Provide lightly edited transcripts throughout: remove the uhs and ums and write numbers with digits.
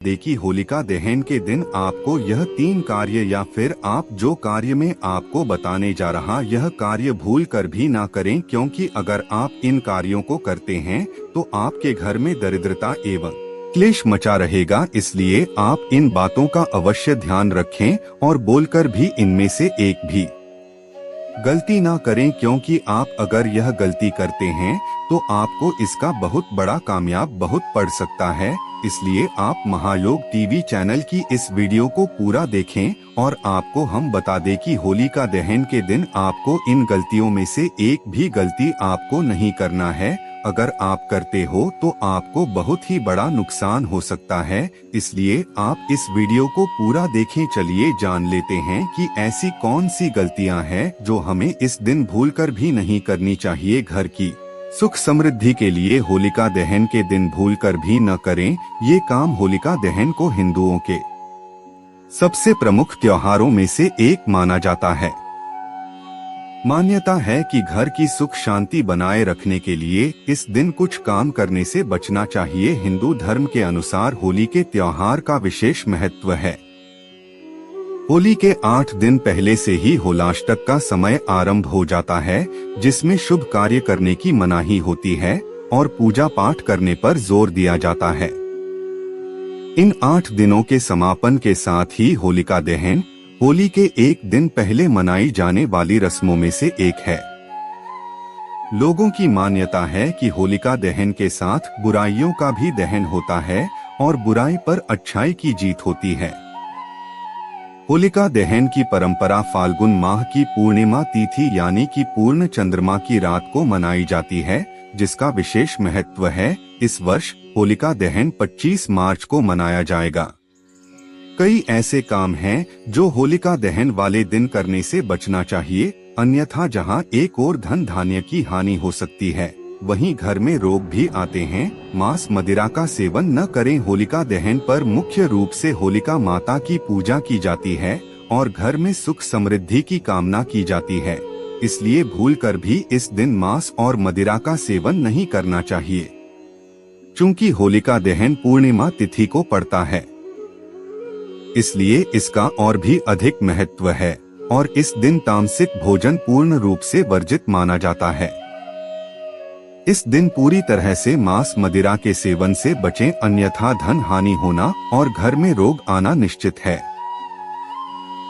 देखिए होलिका दहन के दिन आपको यह 3 कार्य या फिर आप जो कार्य में आपको बताने जा रहा यह कार्य भूल कर भी ना करें, क्योंकि अगर आप इन कार्यों को करते हैं तो आपके घर में दरिद्रता एवं क्लेश मचा रहेगा। इसलिए आप इन बातों का अवश्य ध्यान रखें और बोलकर भी इनमें से एक भी गलती ना करें, क्योंकि आप अगर यह गलती करते हैं तो आपको इसका बहुत बड़ा कामयाब बहुत पड़ सकता है। इसलिए आप महायोग टीवी चैनल की इस वीडियो को पूरा देखें और आपको हम बता दें कि होलिका दहन के दिन आपको इन गलतियों में से एक भी गलती आपको नहीं करना है। अगर आप करते हो तो आपको बहुत ही बड़ा नुकसान हो सकता है। इसलिए आप इस वीडियो को पूरा देखें। चलिए जान लेते हैं कि ऐसी कौन सी गलतियां हैं जो हमें इस दिन भूलकर भी नहीं करनी चाहिए। घर की सुख समृद्धि के लिए होलिका दहन के दिन भूलकर भी न करें। ये काम होलिका दहन को हिंदुओं के सबसे प्रमुख त्योहारों में से एक माना जाता है। मान्यता है कि घर की सुख शांति बनाए रखने के लिए इस दिन कुछ काम करने से बचना चाहिए। हिंदू धर्म के अनुसार होली के त्योहार का विशेष महत्व है। होली के 8 दिन पहले से ही होलाष्टक का समय आरंभ हो जाता है, जिसमें शुभ कार्य करने की मनाही होती है और पूजा पाठ करने पर जोर दिया जाता है। इन 8 दिनों के समापन के साथ ही होलिका दहन होली के एक दिन पहले मनाई जाने वाली रस्मों में से एक है। लोगों की मान्यता है कि होलिका दहन के साथ बुराइयों का भी दहन होता है और बुराई पर अच्छाई की जीत होती है। होलिका दहन की परंपरा फाल्गुन माह की पूर्णिमा तिथि यानी कि पूर्ण चंद्रमा की रात को मनाई जाती है, जिसका विशेष महत्व है। इस वर्ष होलिका दहन 25 मार्च को मनाया जाएगा। कई ऐसे काम हैं जो होलिका दहन वाले दिन करने से बचना चाहिए, अन्यथा जहां एक और धन धान्य की हानि हो सकती है, वहीं घर में रोग भी आते हैं। मांस मदिरा का सेवन न करें। होलिका दहन पर मुख्य रूप से होलिका माता की पूजा की जाती है और घर में सुख समृद्धि की कामना की जाती है। इसलिए भूलकर भी इस दिन मांस और मदिरा का सेवन नहीं करना चाहिए। चूंकि होलिका दहन पूर्णिमा तिथि को पड़ता है, इसलिए इसका और भी अधिक महत्व है और इस दिन तामसिक भोजन पूर्ण रूप से वर्जित माना जाता है। इस दिन पूरी तरह से मांस मदिरा के सेवन से बचें, अन्यथा धन हानि होना और घर में रोग आना निश्चित है।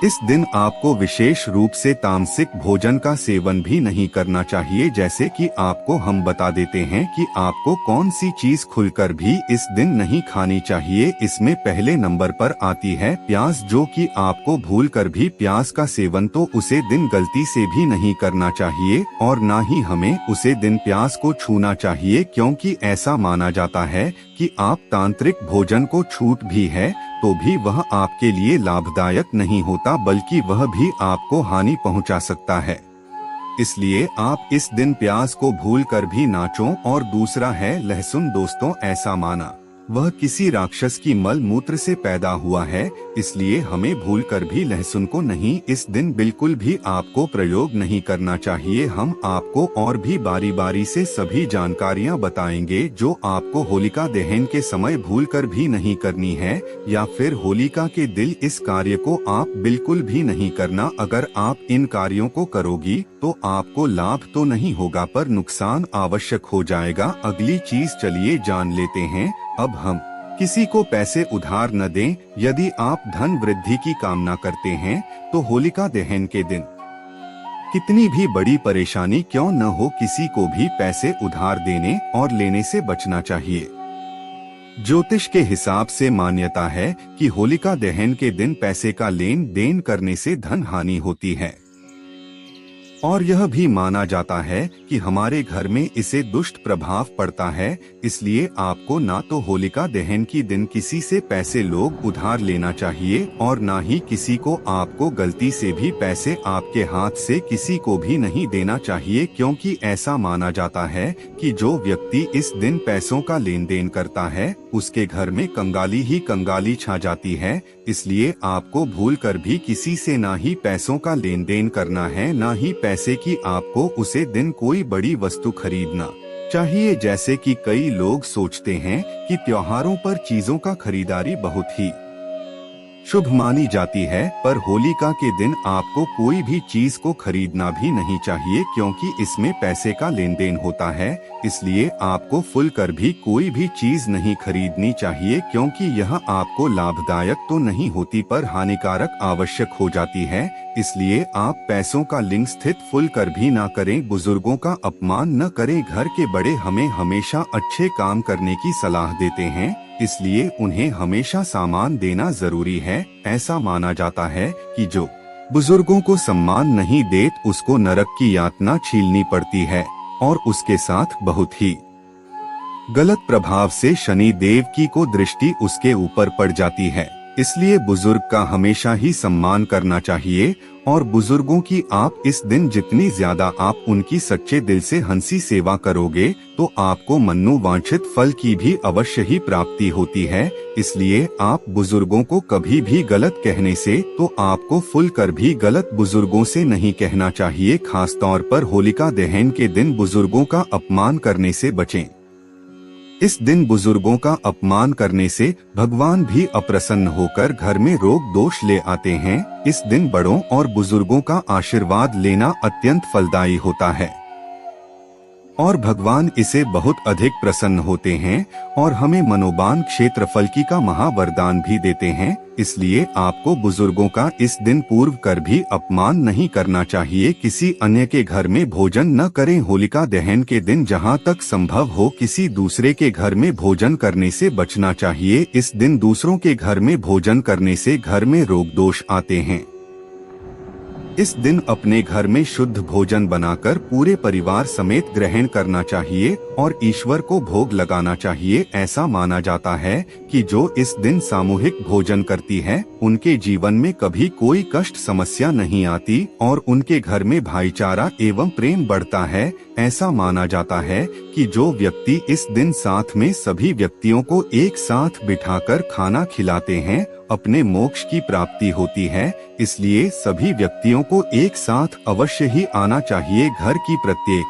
इस दिन आपको विशेष रूप से तामसिक भोजन का सेवन भी नहीं करना चाहिए। जैसे कि आपको हम बता देते हैं कि आपको कौन सी चीज खुलकर भी इस दिन नहीं खानी चाहिए। इसमें पहले नंबर पर आती है प्याज, जो कि आपको भूलकर भी प्याज का सेवन तो उसे दिन गलती से भी नहीं करना चाहिए और ना ही हमें उसे दिन प्याज को छूना चाहिए, क्योंकि ऐसा माना जाता है कि आप तांत्रिक भोजन को छूट भी है तो भी वह आपके लिए लाभदायक नहीं होता, बल्कि वह भी आपको हानि पहुंचा सकता है। इसलिए आप इस दिन प्याज को भूलकर भी ना चों। और दूसरा है लहसुन। दोस्तों, ऐसा माना वह किसी राक्षस की मल मूत्र से पैदा हुआ है, इसलिए हमें भूलकर भी लहसुन को नहीं इस दिन बिल्कुल भी आपको प्रयोग नहीं करना चाहिए। हम आपको और भी बारी बारी से सभी जानकारियां बताएंगे जो आपको होलिका दहन के समय भूलकर भी नहीं करनी है, या फिर होलिका के दिन इस कार्य को आप बिल्कुल भी नहीं करना। अगर आप इन कार्यों को करोगी तो आपको लाभ तो नहीं होगा पर नुकसान आवश्यक हो जाएगा। अगली चीज चलिए जान लेते हैं। अब हम किसी को पैसे उधार न दें। यदि आप धन वृद्धि की कामना करते हैं तो होलिका दहन के दिन कितनी भी बड़ी परेशानी क्यों न हो, किसी को भी पैसे उधार देने और लेने से बचना चाहिए। ज्योतिष के हिसाब से मान्यता है कि होलिका दहन के दिन पैसे का लेन देन करने से धन हानि होती है और यह भी माना जाता है कि हमारे घर में इसे दुष्ट प्रभाव पड़ता है। इसलिए आपको ना तो होलिका दहन की दिन किसी से पैसे लोग उधार लेना चाहिए और ना ही किसी को आपको गलती से भी पैसे आपके हाथ से किसी को भी नहीं देना चाहिए, क्योंकि ऐसा माना जाता है कि जो व्यक्ति इस दिन पैसों का लेन देन करता है उसके घर में कंगाली ही कंगाली छा जाती है। इसलिए आपको भूलकर भी किसी से ना ही पैसों का लेन देन करना है, ना ही पैसे की आपको उसे दिन कोई बड़ी वस्तु खरीदना। चाहिए। जैसे कि कई लोग सोचते हैं कि त्योहारों पर चीजों का खरीदारी बहुत ही शुभ मानी जाती है, पर होलिका के दिन आपको कोई भी चीज को खरीदना भी नहीं चाहिए, क्योंकि इसमें पैसे का लेन देन होता है। इसलिए आपको फुल कर भी कोई भी चीज नहीं खरीदनी चाहिए, क्योंकि यह आपको लाभदायक तो नहीं होती पर हानिकारक आवश्यक हो जाती है। इसलिए आप पैसों का लिंक स्थित फुल कर भी ना करें। बुजुर्गों का अपमान न करें। घर के बड़े हमें हमेशा अच्छे काम करने की सलाह देते हैं, इसलिए उन्हें हमेशा सामान देना जरूरी है। ऐसा माना जाता है कि जो बुजुर्गों को सम्मान नहीं देत उसको नरक की यातना झेलनी पड़ती है और उसके साथ बहुत ही गलत प्रभाव से शनि देव की को दृष्टि उसके ऊपर पड़ जाती है। इसलिए बुजुर्ग का हमेशा ही सम्मान करना चाहिए और बुजुर्गों की आप इस दिन जितनी ज्यादा आप उनकी सच्चे दिल से हंसी सेवा करोगे तो आपको मनोवांछित फल की भी अवश्य ही प्राप्ति होती है। इसलिए आप बुजुर्गों को कभी भी गलत कहने से तो आपको फुल कर भी गलत बुजुर्गों से नहीं कहना चाहिए। खास तौर पर होलिका दहन के दिन बुजुर्गों का अपमान करने से बचें। इस दिन बुजुर्गों का अपमान करने से भगवान भी अप्रसन्न होकर घर में रोग दोष ले आते हैं। इस दिन बड़ों और बुजुर्गों का आशीर्वाद लेना अत्यंत फलदायी होता है और भगवान इसे बहुत अधिक प्रसन्न होते हैं और हमें मनोबान क्षेत्रफल की का महावरदान भी देते हैं। इसलिए आपको बुजुर्गों का इस दिन पूर्व कर भी अपमान नहीं करना चाहिए। किसी अन्य के घर में भोजन न करें। होलिका दहन के दिन जहां तक संभव हो किसी दूसरे के घर में भोजन करने से बचना चाहिए। इस दिन दूसरों के घर में भोजन करने से घर में रोग दोष आते हैं। इस दिन अपने घर में शुद्ध भोजन बनाकर पूरे परिवार समेत ग्रहण करना चाहिए और ईश्वर को भोग लगाना चाहिए। ऐसा माना जाता है कि जो इस दिन सामूहिक भोजन करती है उनके जीवन में कभी कोई कष्ट समस्या नहीं आती और उनके घर में भाईचारा एवं प्रेम बढ़ता है। ऐसा माना जाता है कि जो व्यक्ति इस दिन साथ में सभी व्यक्तियों को एक साथ बिठाकर खाना खिलाते हैं अपने मोक्ष की प्राप्ति होती है। इसलिए सभी व्यक्तियों को एक साथ अवश्य ही आना चाहिए। घर की प्रत्येक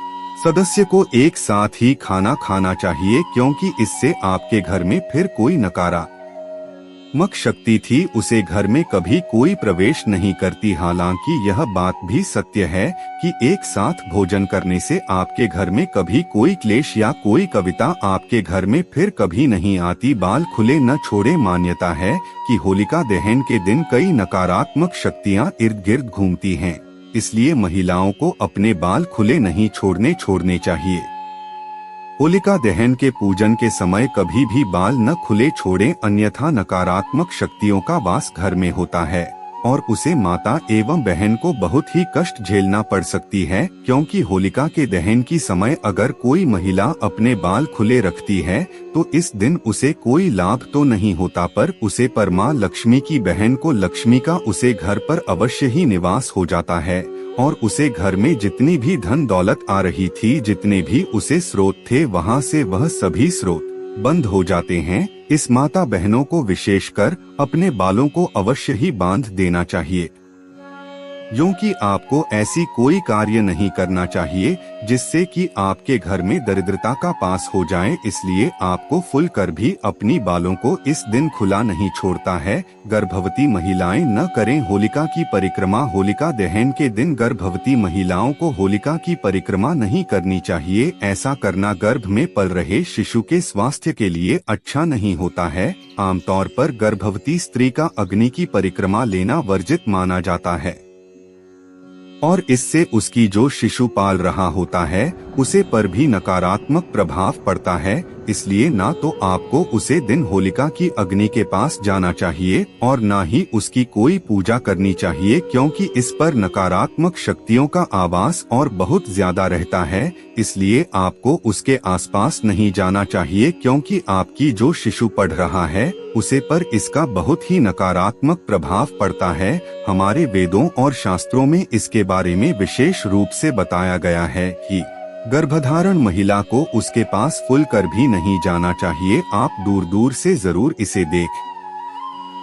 सदस्य को एक साथ ही खाना खाना चाहिए, क्योंकि इससे आपके घर में फिर कोई नकारात्मक शक्ति थी उसे घर में कभी कोई प्रवेश नहीं करती। हालांकि यह बात भी सत्य है कि एक साथ भोजन करने से आपके घर में कभी कोई क्लेश या कोई कविता आपके घर में फिर कभी नहीं आती। बाल खुले न छोड़े। मान्यता है कि होलिका दहन के दिन कई नकारात्मक शक्तियां इर्द गिर्द घूमती हैं, इसलिए महिलाओं को अपने बाल खुले नहीं छोड़ने चाहिए। होलिका दहन के पूजन के समय कभी भी बाल न खुले छोड़ें, अन्यथा नकारात्मक शक्तियों का वास घर में होता है और उसे माता एवं बहन को बहुत ही कष्ट झेलना पड़ सकती है। क्योंकि होलिका के दहन की समय अगर कोई महिला अपने बाल खुले रखती है तो इस दिन उसे कोई लाभ तो नहीं होता, पर उसे पर माँ लक्ष्मी की बहन को लक्ष्मी का उसे घर पर अवश्य ही निवास हो जाता है और उसे घर में जितनी भी धन दौलत आ रही थी, जितने भी उसे स्रोत थे, वहाँ से वह सभी स्रोत बंद हो जाते हैं। इस माता बहनों को विशेषकर अपने बालों को अवश्य ही बांध देना चाहिए, क्योंकि आपको ऐसी कोई कार्य नहीं करना चाहिए जिससे कि आपके घर में दरिद्रता का पास हो जाए। इसलिए आपको फुल कर भी अपनी बालों को इस दिन खुला नहीं छोड़ता है। गर्भवती महिलाएं न करें होलिका की परिक्रमा। होलिका दहन के दिन गर्भवती महिलाओं को होलिका की परिक्रमा नहीं करनी चाहिए। ऐसा करना गर्भ में पल रहे शिशु के स्वास्थ्य के लिए अच्छा नहीं होता है। आमतौर पर गर्भवती स्त्री का अग्नि की परिक्रमा लेना वर्जित माना जाता है और इससे उसकी जो शिशु पाल रहा होता है उसे पर भी नकारात्मक प्रभाव पड़ता है। इसलिए ना तो आपको उसे दिन होलिका की अग्नि के पास जाना चाहिए और ना ही उसकी कोई पूजा करनी चाहिए, क्योंकि इस पर नकारात्मक शक्तियों का आवास और बहुत ज्यादा रहता है। इसलिए आपको उसके आसपास नहीं जाना चाहिए, क्योंकि आपकी जो शिशु पढ़ रहा है उसे पर इसका बहुत ही नकारात्मक प्रभाव पड़ता है। हमारे वेदों और शास्त्रों में इसके बारे में विशेष रूप से बताया गया है कि गर्भधारण महिला को उसके पास फुल कर भी नहीं जाना चाहिए। आप दूर दूर से जरूर इसे देख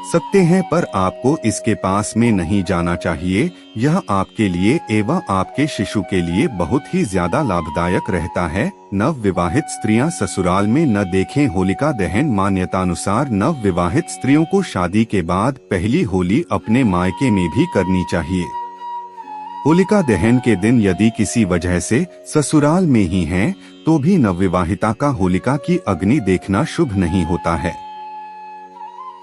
सकते हैं, पर आपको इसके पास में नहीं जाना चाहिए। यह आपके लिए एवं आपके शिशु के लिए बहुत ही ज्यादा लाभदायक रहता है। नव विवाहित स्त्रियां ससुराल में न देखें होलिका दहन। मान्यतानुसार नव विवाहित स्त्रियों को शादी के बाद पहली होली अपने मायके में भी करनी चाहिए। होलिका दहन के दिन यदि किसी वजह से ससुराल में ही हैं, तो भी नवविवाहिता का होलिका की अग्नि देखना शुभ नहीं होता है।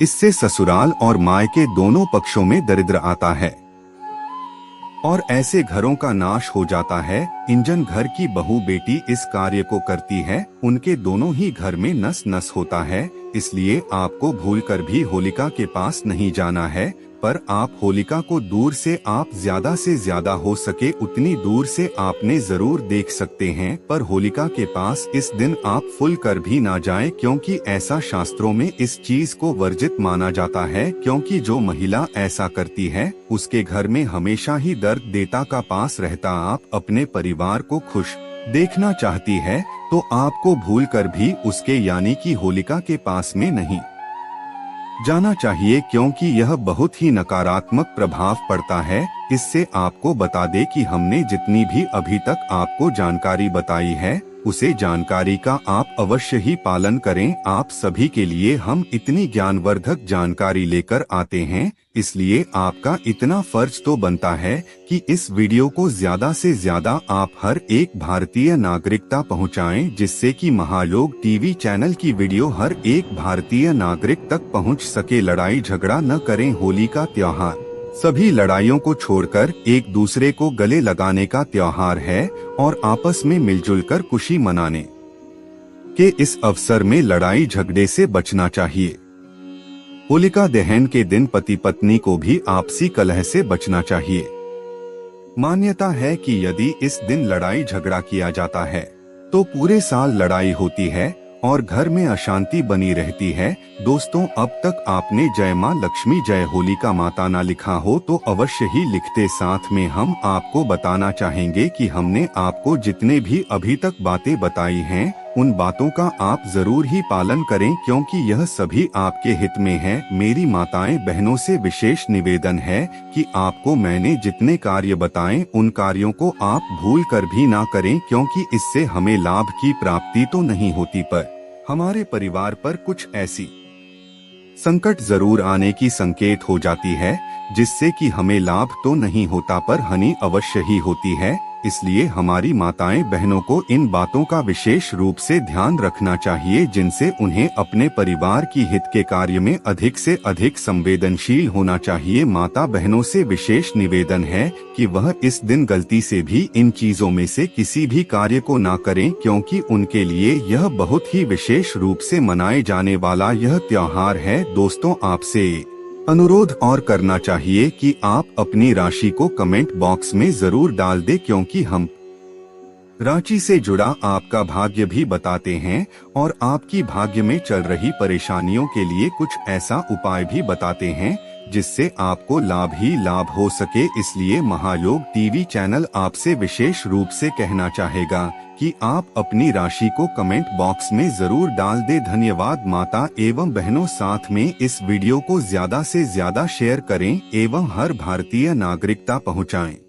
इससे ससुराल और मायके दोनों पक्षों में दरिद्र आता है और ऐसे घरों का नाश हो जाता है। इंजन घर की बहू बेटी इस कार्य को करती है, उनके दोनों ही घर में नस नस होता है। इसलिए आपको भूलकर भी होलिका के पास नहीं जाना है, पर आप होलिका को दूर से आप ज्यादा से ज्यादा हो सके उतनी दूर से आपने जरूर देख सकते हैं, पर होलिका के पास इस दिन आप फुल कर भी ना जाएं, क्योंकि ऐसा शास्त्रों में इस चीज को वर्जित माना जाता है। क्योंकि जो महिला ऐसा करती है उसके घर में हमेशा ही दर्द देता का पास रहता। आप अपने परिवार को खुश देखना चाहती है तो आपको भूलकर भी उसके यानी कि होलिका के पास में नहीं जाना चाहिए, क्योंकि यह बहुत ही नकारात्मक प्रभाव पड़ता है। इससे आपको बता दे कि हमने जितनी भी अभी तक आपको जानकारी बताई है उसे जानकारी का आप अवश्य ही पालन करें। आप सभी के लिए हम इतनी ज्ञानवर्धक जानकारी लेकर आते हैं, इसलिए आपका इतना फर्ज तो बनता है कि इस वीडियो को ज्यादा से ज्यादा आप हर एक भारतीय नागरिकता पहुंचाएं, जिससे कि महायोग टीवी चैनल की वीडियो हर एक भारतीय नागरिक तक पहुंच सके। लड़ाई झगड़ा न करें। होली का त्योहार सभी लड़ाइयों को छोड़कर एक दूसरे को गले लगाने का त्योहार है और आपस में मिलजुल कर खुशी मनाने के इस अवसर में लड़ाई झगड़े से बचना चाहिए। होलिका दहन के दिन पति पत्नी को भी आपसी कलह से बचना चाहिए। मान्यता है कि यदि इस दिन लड़ाई झगड़ा किया जाता है तो पूरे साल लड़ाई होती है और घर में अशांति बनी रहती है। दोस्तों, अब तक आपने जय मां लक्ष्मी जय होलिका माता ना लिखा हो तो अवश्य ही लिखते। साथ में हम आपको बताना चाहेंगे कि हमने आपको जितने भी अभी तक बातें बताई हैं उन बातों का आप जरूर ही पालन करें, क्योंकि यह सभी आपके हित में है। मेरी माताएं बहनों से विशेष निवेदन है कि आपको मैंने जितने कार्य बताएं उन कार्यों को आप भूल कर भी ना करें, क्योंकि इससे हमें लाभ की प्राप्ति तो नहीं होती पर हमारे परिवार पर कुछ ऐसी संकट जरूर आने की संकेत हो जाती है, जिससे कि हमें लाभ तो नहीं होता पर हानि अवश्य ही होती है। इसलिए हमारी माताएं बहनों को इन बातों का विशेष रूप से ध्यान रखना चाहिए, जिनसे उन्हें अपने परिवार की हित के कार्य में अधिक से अधिक संवेदनशील होना चाहिए। माता बहनों से विशेष निवेदन है कि वह इस दिन गलती से भी इन चीजों में से किसी भी कार्य को ना करें, क्योंकि उनके लिए यह बहुत ही विशेष रूप से मनाए जाने वाला यह त्योहार है। दोस्तों, आपसे अनुरोध और करना चाहिए कि आप अपनी राशि को कमेंट बॉक्स में जरूर डाल दें, क्योंकि हम राशि से जुड़ा आपका भाग्य भी बताते हैं और आपकी भाग्य में चल रही परेशानियों के लिए कुछ ऐसा उपाय भी बताते हैं जिससे आपको लाभ ही लाभ हो सके। इसलिए महायोग टीवी चैनल आपसे विशेष रूप से कहना चाहेगा कि आप अपनी राशि को कमेंट बॉक्स में जरूर डाल दे। धन्यवाद। माता एवं बहनों, साथ में इस वीडियो को ज्यादा से ज्यादा शेयर करें एवं हर भारतीय नागरिकता पहुंचाएं।